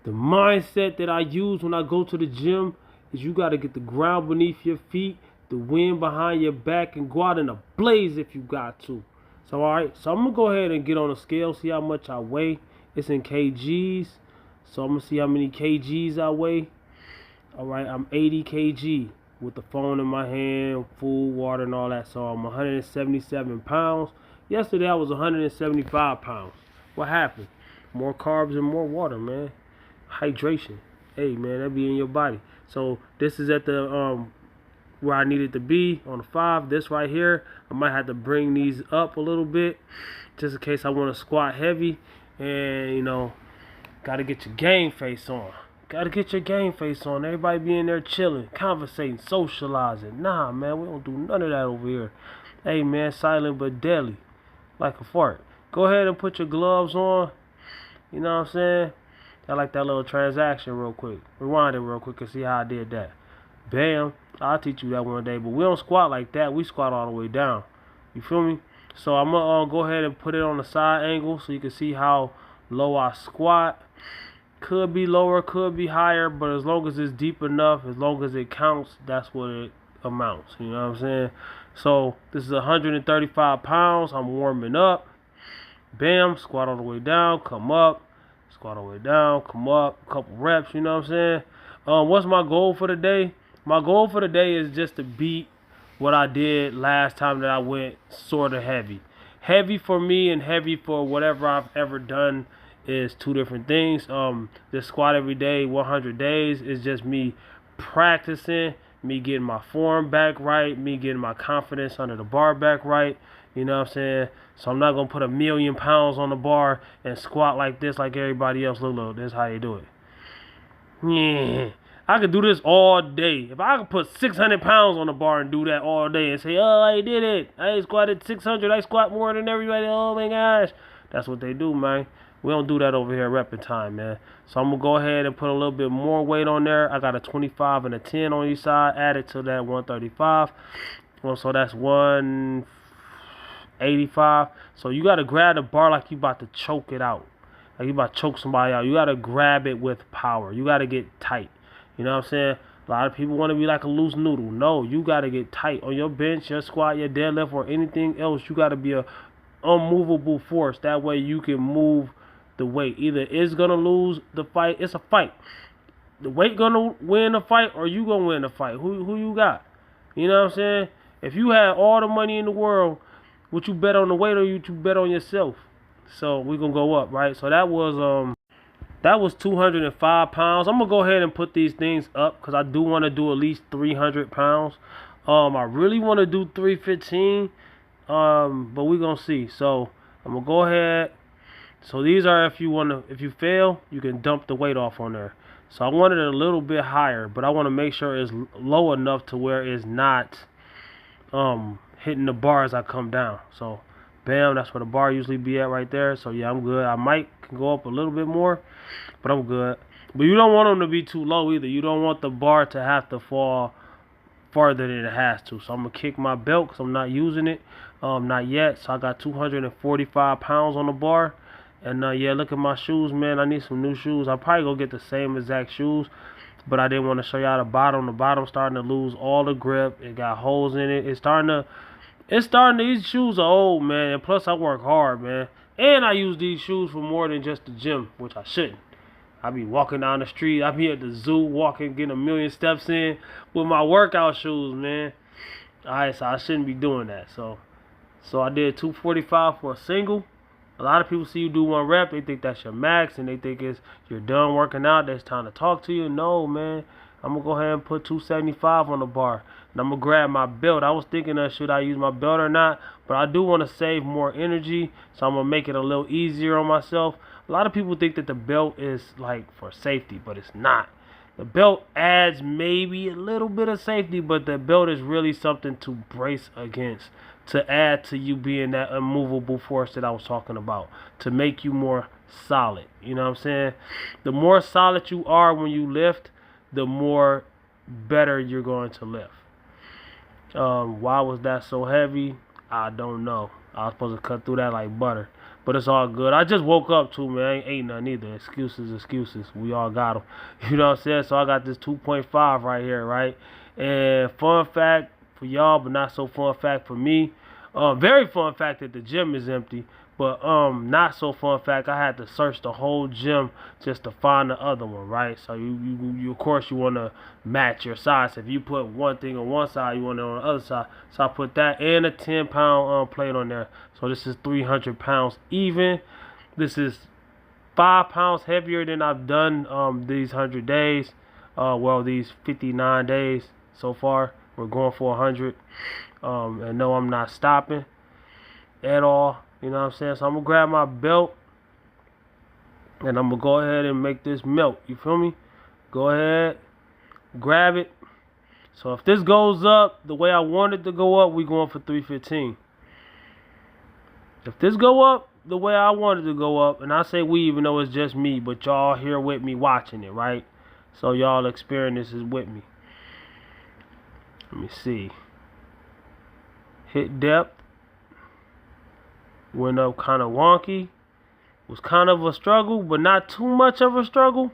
The mindset that I use when I go to the gym is you got to get the ground beneath your feet, the wind behind your back, and go out in a blaze if you got to. So, all right. So, I'm going to go ahead and get on the scale, see how much I weigh. It's in kgs. So, I'm going to see how many kgs I weigh. All right. I'm 80 kg with the phone in my hand, food, water, and all that. So, I'm 177 pounds. Yesterday, I was 175 pounds. What happened? More carbs and more water, man. Hydration. Hey man, that be in your body. So this is at the where I needed to be on the 5. This right here, I might have to bring these up a little bit just in case I want to squat heavy. And you know, gotta get your game face on. Gotta get your game face on. Everybody be in there chilling, conversating, socializing. Nah, man, we don't do none of that over here. Hey man, silent but deadly, like a fart. Go ahead and put your gloves on. You know what I'm saying? I like that little transaction real quick. Rewind it real quick and see how I did that. Bam. I'll teach you that one day. But we don't squat like that. We squat all the way down. You feel me? So I'm going to go ahead and put it on the side angle so you can see how low I squat. Could be lower, could be higher. But as long as it's deep enough, as long as it counts, that's what it amounts. You know what I'm saying? So this is 135 pounds. I'm warming up. Bam. Squat all the way down. Come up. Squat all the way down, come up, a couple reps, you know what I'm saying? What's my goal for the day? My goal for the day is just to beat what I did last time that I went sort of heavy. Heavy for me and heavy for whatever I've ever done is two different things. This squat every day, 100 days, is just me practicing, me getting my form back right, me getting my confidence under the bar back right. You know what I'm saying? So I'm not going to put 1,000,000 pounds on the bar and squat like this like everybody else. Look, this is how you do it. Yeah. I could do this all day. If I could put 600 pounds on the bar and do that all day and say, oh, I did it. I squatted 600. I squat more than everybody. Oh, my gosh. That's what they do, man. We don't do that over here at Reppin' Time, man. So I'm going to go ahead and put a little bit more weight on there. I got a 25 and a 10 on each side. Added to that 135. Well, so that's 185. So you got to grab the bar like you about to choke it out. Like you about to choke somebody out. You got to grab it with power. You got to get tight. You know what I'm saying? A lot of people want to be like a loose noodle. No, you got to get tight. On your bench, your squat, your deadlift, or anything else, you got to be a unmovable force. That way you can move the weight. Either it's going to lose the fight. It's a fight. The weight going to win the fight or you going to win the fight. Who you got? You know what I'm saying? If you had all the money in the world, would you bet on the weight or you bet on yourself? So we're going to go up, right? So that was 205 pounds. I'm going to go ahead and put these things up because I do want to do at least 300 pounds. I really want to do 315, but we're going to see. So I'm going to go ahead. So these are if you fail, you can dump the weight off on there. So I want it a little bit higher, but I want to make sure it's low enough to where it's not hitting the bar as I come down. So bam, that's where the bar usually be at right there. So yeah, I'm good. I might go up a little bit more, but I'm good. But you don't want them to be too low either. You don't want the bar to have to fall farther than it has to. So I'm going to kick my belt because I'm not using it. Not yet. So I got 245 pounds on the bar. And yeah, look at my shoes, man. I need some new shoes. I'll probably go get the same exact shoes. But I didn't want to show y'all the bottom. The bottom's starting to lose all the grip. It got holes in it. It's starting to, these shoes are old, man. And plus I work hard, man. And I use these shoes for more than just the gym, which I shouldn't. I be walking down the street. I be at the zoo walking, getting 1,000,000 steps in with my workout shoes, man. Alright, so I shouldn't be doing that. So I did 245 for a single. A lot of people see you do one rep, they think that's your max, and they think you're done working out, it's time to talk to you. No, man. I'm going to go ahead and put 275 on the bar. And I'm going to grab my belt. I was thinking of should I use my belt or not, but I do want to save more energy, so I'm going to make it a little easier on myself. A lot of people think that the belt is like for safety, but it's not. The belt adds maybe a little bit of safety, but the belt is really something to brace against, to add to you being that immovable force that I was talking about, to make you more solid. You know what I'm saying? The more solid you are when you lift, the more better you're going to lift. Why was that so heavy? I don't know. I was supposed to cut through that like butter. But it's all good. I just woke up too, man. I ain't ate nothing either. Excuses. We all got them. You know what I'm saying? So I got this 2.5 right here, right? And fun fact for y'all, but not so fun fact for me. Very fun fact that the gym is empty. But not so fun fact, I had to search the whole gym just to find the other one, right? So you of course you want to match your size. If you put one thing on one side, you want it on the other side. So I put that and a 10-pound plate on there. So this is 300 pounds even. This is 5 pounds heavier than I've done these 100 days. Well, these 59 days so far. We're going for 100. And no, I'm not stopping at all. You know what I'm saying? So I'm going to grab my belt and I'm going to go ahead and make this melt. You feel me? Go ahead, grab it. So if this goes up the way I want it to go up, we're going for 315. If this go up the way I want it to go up, and I say we even though it's just me, but y'all here with me watching it, right? So y'all experience this with me. Let me see. Hit depth. Went up kind of wonky. Was kind of a struggle, but not too much of a struggle.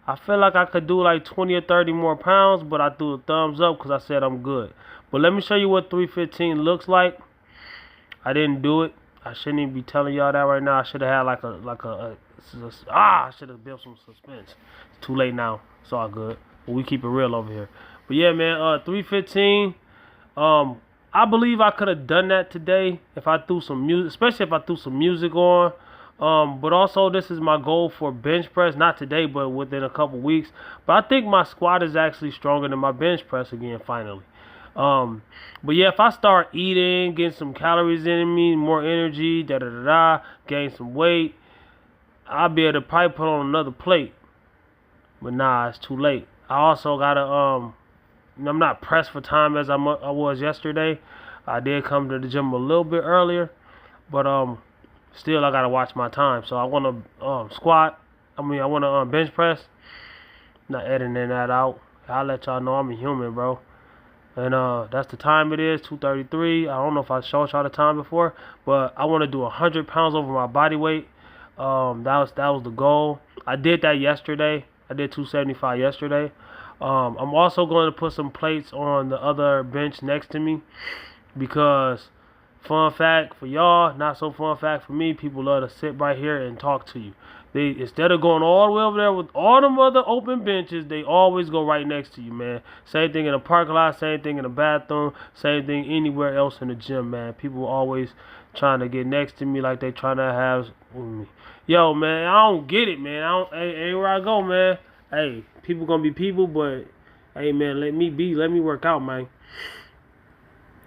I feel like I could do like 20 or 30 more pounds, but I threw a thumbs up because I said I'm good. But let me show you what 315 looks like. I didn't do it. I shouldn't even be telling y'all that right now. I should have had I should have built some suspense. It's too late now. It's all good. But we keep it real over here. But yeah, man, 315. I believe I could have done that today if I threw some music, especially if I threw some music on. But also this is my goal for bench press, not today, but within a couple weeks. But I think my squat is actually stronger than my bench press again, finally. But yeah, if I start eating, getting some calories in me, more energy, gain some weight, I'll be able to probably put on another plate. But nah, it's too late. I also gotta I'm not pressed for time as I was yesterday. I did come to the gym a little bit earlier, but still I gotta watch my time. So I want to squat. I want to bench press. Not editing that out. I'll let y'all know I'm a human, bro. And that's the time it is, 2:33. I don't know if I showed y'all the time before, but I want to do 100 pounds over my body weight. That was the goal. I did that yesterday. I did 275 yesterday. I'm also going to put some plates on the other bench next to me because, fun fact for y'all, not so fun fact for me, people love to sit right here and talk to you. They, instead of going all the way over there with all them other open benches, they always go right next to you, man. Same thing in the parking lot, same thing in the bathroom, same thing anywhere else in the gym, man. People always trying to get next to me like they trying to have with me. Yo, man, I don't get it, man. Anywhere I go, man. Hey, people gonna be people, but hey, man, let me work out, man.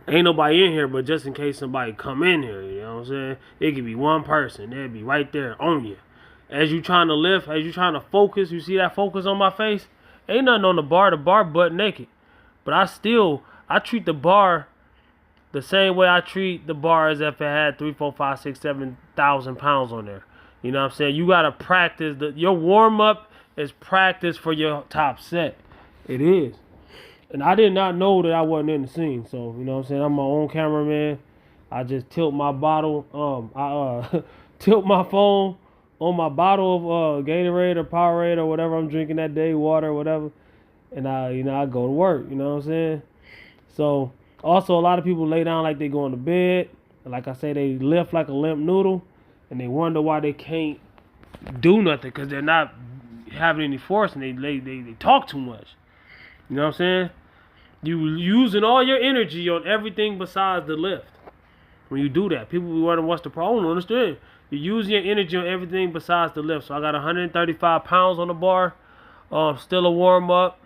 Ain't nobody in here, but just in case somebody come in here, you know what I'm saying? It could be one person, they'll be right there on you. As you trying to lift, as you trying to focus, you see that focus on my face? Ain't nothing on the bar butt naked. But I treat the bar the same way I treat the bar as if it had 3, 4, 5, 6, 7,000 pounds on there. You know what I'm saying? You gotta practice your warm up is practice for your top set. It is. And I did not know that I wasn't in the scene. So, you know what I'm saying? I'm my own cameraman. I just tilt my bottle. I tilt my phone on my bottle of Gatorade or Powerade or whatever I'm drinking that day, water or whatever. And I go to work. You know what I'm saying? So, also a lot of people lay down like they going to bed. Like I say, they lift like a limp noodle. And they wonder why they can't do nothing because they're not having any force and they talk too much. You know what I'm saying? You using all your energy on everything besides the lift. When you do that, people be wondering what's the problem. I don't understand. You're using your energy on everything besides the lift. So I got 135 pounds on the bar. Still a warm up.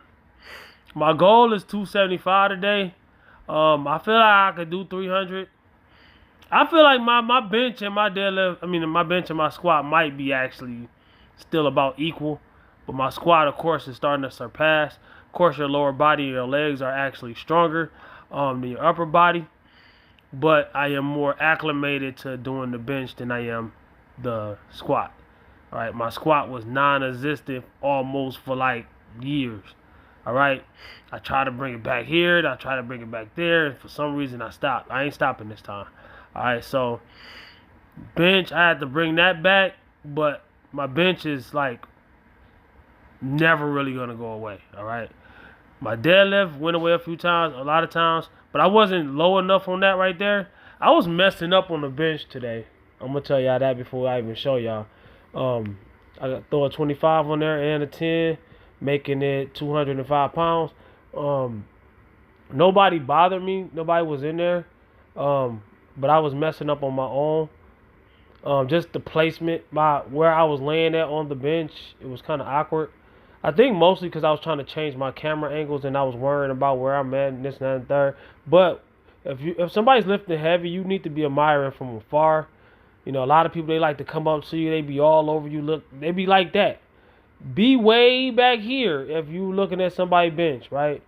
My goal is 275 today. I feel like I could do 300. I feel like my bench and my deadlift, my bench and my squat might be actually still about equal. But my squat, of course, is starting to surpass. Of course, your lower body, your legs are actually stronger than your upper body. But I am more acclimated to doing the bench than I am the squat. All right, my squat was non-existent almost for like years. All right, I try to bring it back here, and I try to bring it back there, and for some reason I stopped. I ain't stopping this time. All right, so Bench, I had to bring that back, but my bench is like never really gonna go away. All right. My deadlift went away a few times, a lot of times, but I wasn't low enough on that right there. I was messing up on the bench today. I'm gonna tell y'all that before I even show y'all. I got throw a 25 on there and a 10, making it 205 pounds. Um, Nobody bothered me. Nobody was in there. But I was messing up on my own. Just the placement, where I was laying at on the bench, it was kind of awkward. I think mostly because I was trying to change my camera angles and I was worrying about where I'm at and this and that and third. But if somebody's lifting heavy, you need to be admiring from afar. You know, a lot of people, they like to come up to you, they be all over you. Look, they be like that. Be way back here if you looking at somebody's bench, right?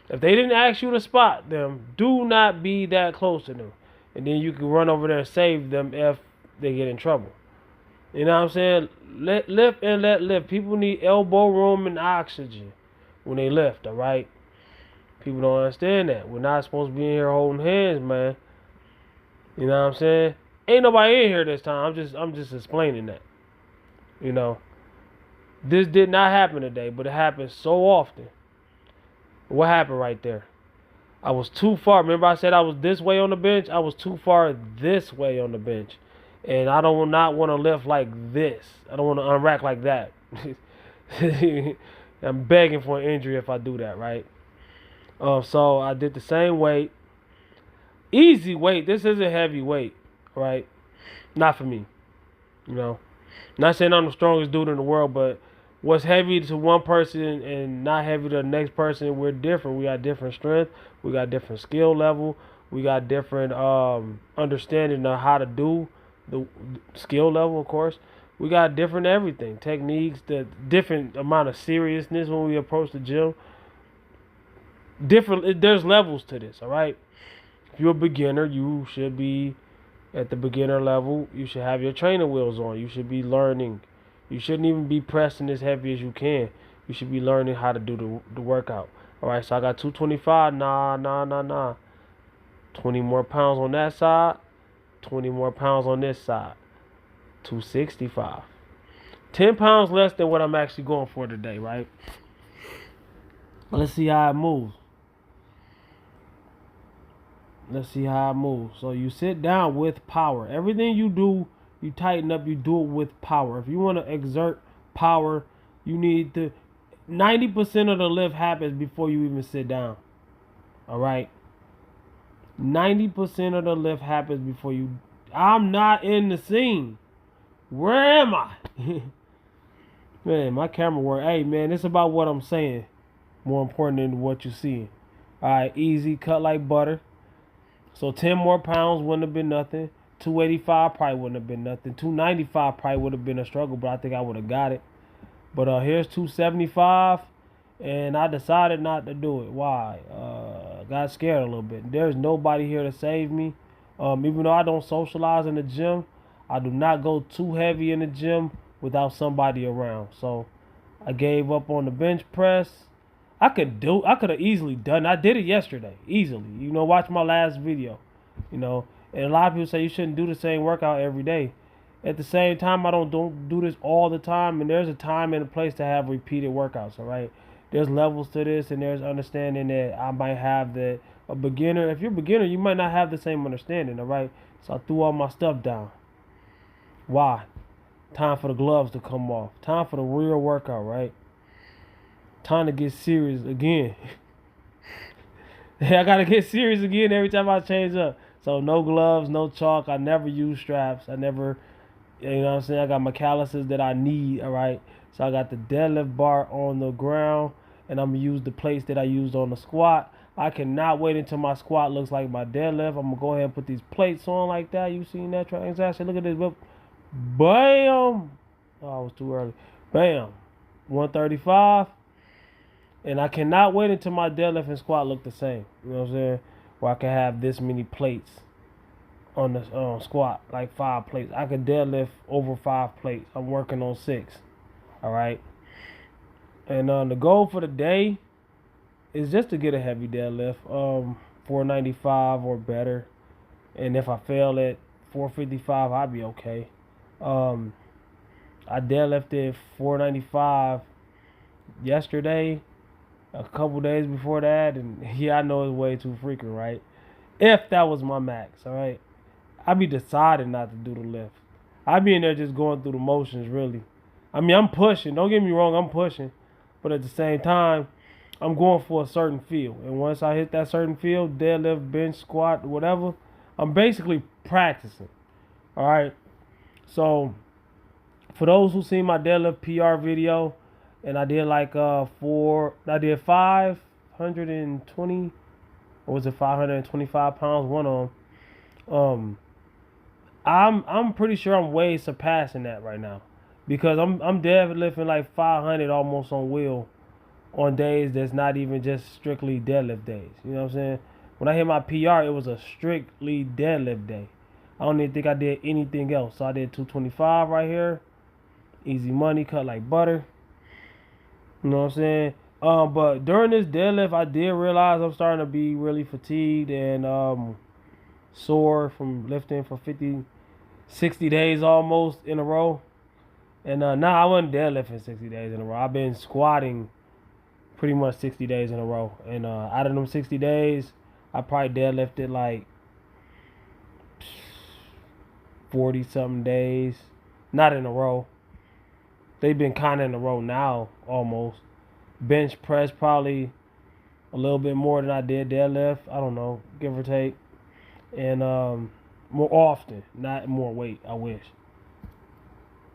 If they didn't ask you to spot them, do not be that close to them. And then you can run over there and save them if they get in trouble. You know what I'm saying? Let lift and let lift. People need elbow room and oxygen when they lift, all right? People don't understand that. We're not supposed to be in here holding hands, man. You know what I'm saying? Ain't nobody in here this time. I'm just explaining that. You know. This did not happen today, but it happens so often. What happened right there? I was too far. Remember I said I was this way on the bench? I was too far this way on the bench. And I don't not want to lift like this. I don't want to unrack like that. I'm begging for an injury if I do that, right? So I did the same weight. Easy weight. This isn't heavy weight, right? Not for me. You know. Not saying I'm the strongest dude in the world, but what's heavy to one person and not heavy to the next person, we're different. We got different strength. We got different skill level. We got different understanding of how to do the skill level, of course. We got different everything, techniques, the different amount of seriousness when we approach the gym. There's levels to this, all right? If you're a beginner, you should be at the beginner level. You should have your trainer wheels on. You should be learning. You shouldn't even be pressing as heavy as you can. You should be learning how to do the workout. All right, so I got 225. Nah. 20 more pounds on that side. 20 more pounds on this side. 265. 10 pounds less than what I'm actually going for today, right? Let's see how it moves. So you sit down with power. Everything you do, you tighten up, you do it with power. If you want to exert power, you need to 90% of the lift happens before you even sit down. All right? 90% of the lift happens before you. I'm not in the scene. Where am I? Man, my camera work. Hey, man, it's about what I'm saying. More important than what you're seeing. All right, easy, cut like butter. So 10 more pounds wouldn't have been nothing. 285 probably wouldn't have been nothing. 295 probably would have been a struggle, but I think I would have got it. But here's 275, and I decided not to do it. Why? Got scared a little bit. There's nobody here to save me. Even though I don't socialize in the gym, I do not go too heavy in the gym without somebody around. So I gave up on the bench press. I could have easily done it. I did it yesterday, easily. You know, watch my last video. You know, and a lot of people say you shouldn't do the same workout every day. At the same time, I don't do this all the time, and there's a time and a place to have repeated workouts, all right? There's levels to this, and there's understanding that I might have that a beginner. If you're a beginner, you might not have the same understanding, all right? So I threw all my stuff down. Why? Time for the gloves to come off. Time for the real workout, right? Time to get serious again. I gotta get serious again every time I change up. So no gloves, no chalk. I never use straps. I never, you know what I'm saying? I got my calluses that I need, all right? So I got the deadlift bar on the ground, and I'm gonna use the plates that I used on the squat. I cannot wait until my squat looks like my deadlift. I'm gonna go ahead and put these plates on like that. You seen that transaction? Look at this. Bam! Oh, it was too early. Bam. 135. And I cannot wait until my deadlift and squat look the same. You know what I'm saying? Where I can have this many plates on the squat, like 5 plates. I could deadlift over 5 plates. I'm working on 6. All right. And the goal for the day is just to get a heavy deadlift, 495 or better. And if I fail at 455, I'll be okay. I deadlifted 495 yesterday, a couple days before that, and yeah, I know it's way too frequent, right? If that was my max, all right, I be deciding not to do the lift. I be in there just going through the motions, really. I mean, I'm pushing. Don't get me wrong, I'm pushing, but at the same time, I'm going for a certain feel. And once I hit that certain field, deadlift, bench, squat, whatever, I'm basically practicing. All right. So for those who seen my deadlift PR video, and I did like I did 520, or was it 525 pounds? One of them. I'm pretty sure I'm way surpassing that right now, because I'm deadlifting like 500 almost on wheel on days that's not even just strictly deadlift days. You know what I'm saying? When I hit my PR, it was a strictly deadlift day. I don't even think I did anything else. So I did 225 right here. Easy money, cut like butter. You know what I'm saying? But during this deadlift, I did realize I'm starting to be really fatigued and sore from lifting for 50, 60 days almost in a row. And now I wasn't deadlifting 60 days in a row. I've been squatting pretty much 60 days in a row. And out of them 60 days, I probably deadlifted like 40 something days. Not in a row. They've been kind of in a row now, almost. Bench press probably a little bit more than I did deadlift. I don't know, give or take. And more often, not more weight, I wish.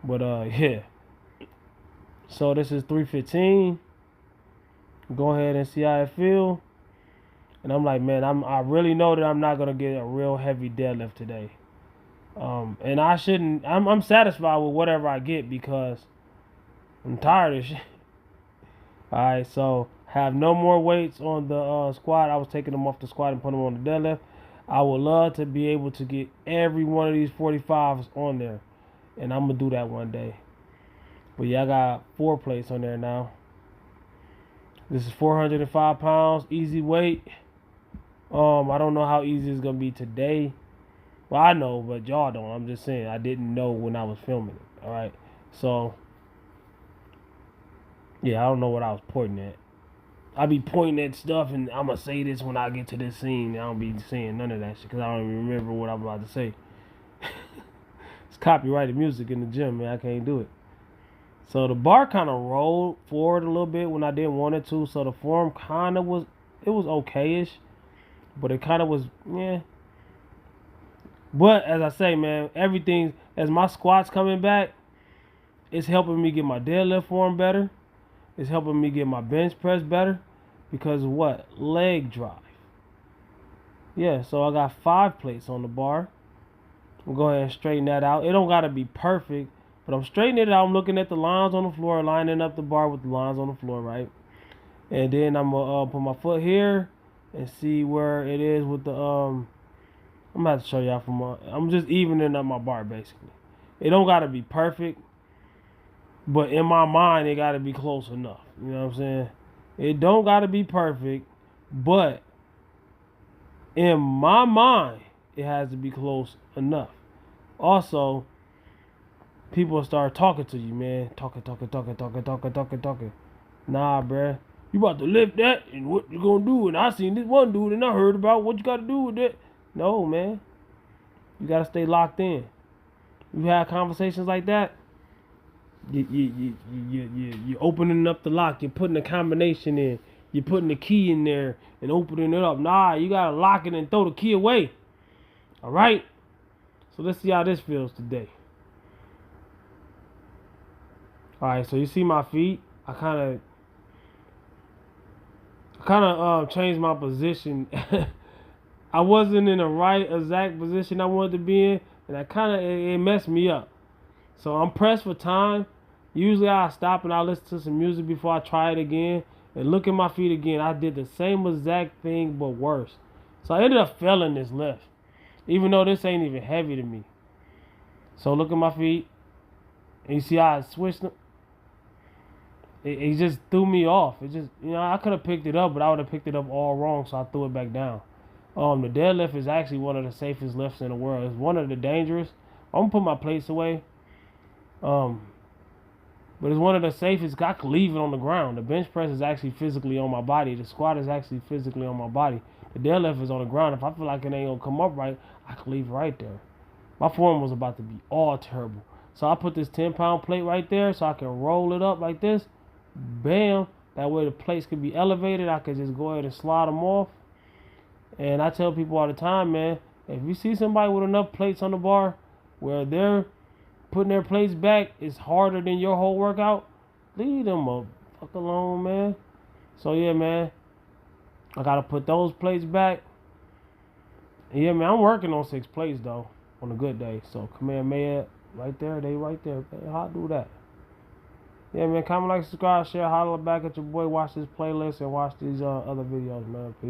But yeah. So this is 315. Go ahead and see how it feel. And I'm like, man, I really know that I'm not gonna get a real heavy deadlift today. And I shouldn't. I'm satisfied with whatever I get, because I'm tired of shit. All right, so have no more weights on the squat. I was taking them off the squat and putting them on the deadlift. I would love to be able to get every one of these 45s on there, and I'm gonna do that one day. But yeah, I got 4 plates on there now. This is 405 pounds, easy weight. I don't know how easy it's gonna be today. Well, I know, but y'all don't. I'm just saying, I didn't know when I was filming it. All right, so yeah, I don't know what I was pointing at. I be pointing at stuff, and I'm gonna say this when I get to this scene. I don't be saying none of that shit because I don't even remember what I'm about to say. It's copyrighted music in the gym, man. I can't do it. So the bar kind of rolled forward a little bit when I didn't want it to. So the form kind of was, it was okay-ish, but it kind of was, yeah. But as I say, man, everything, as my squats coming back, it's helping me get my deadlift form better. It's helping me get my bench press better. Because of what? Leg drive. Yeah, so I got 5 plates on the bar. I'm going to go ahead and straighten that out. It don't got to be perfect, but I'm straightening it out. I'm looking at the lines on the floor, lining up the bar with the lines on the floor, right? And then I'm going to put my foot here and see where it is with the, I'm going to have to show y'all from, I'm just evening up my bar, basically. It don't got to be perfect, but in my mind, it got to be close enough. You know what I'm saying? It don't got to be perfect, but in my mind, it has to be close enough. Also, people start talking to you, man. Talking. Nah, bruh. You about to lift that, and what you gonna do? And I seen this one dude, and I heard about what you got to do with that. No, man. You got to stay locked in. You have conversations like that, you're opening up the lock. You're putting a combination in. You're putting the key in there and opening it up. Nah, you got to lock it and throw the key away. All right? So let's see how this feels today. All right, so you see my feet. I kind of changed my position. I wasn't in the right exact position I wanted to be in, and it messed me up. So I'm pressed for time. Usually I stop and I listen to some music before I try it again and look at my feet again. I did the same exact thing but worse. So I ended up failing this lift, even though this ain't even heavy to me. So look at my feet, and you see how I switched them. It just threw me off. It just, I could have picked it up, but I would have picked it up all wrong, so I threw it back down. The deadlift is actually one of the safest lifts in the world. It's one of the dangerous. I'm gonna put my plates away. But it's one of the safest. I can leave it on the ground. The bench press is actually physically on my body. The squat is actually physically on my body. The deadlift is on the ground. If I feel like it ain't gonna come up right, I can leave it right there. My form was about to be all terrible. So I put this 10-pound plate right there so I can roll it up like this. Bam. That way the plates can be elevated. I can just go ahead and slide them off. And I tell people all the time, man, if you see somebody with enough plates on the bar where they're putting their plates back is harder than your whole workout, leave them a fuck alone, man. So yeah, man, I gotta put those plates back. Yeah, man, I'm working on 6 plates though on a good day. So Kamehameha right there, they right there. Man, how to do that? Yeah, man, comment, like, subscribe, share, holler back at your boy, watch this playlist and watch these other videos, man. Peace.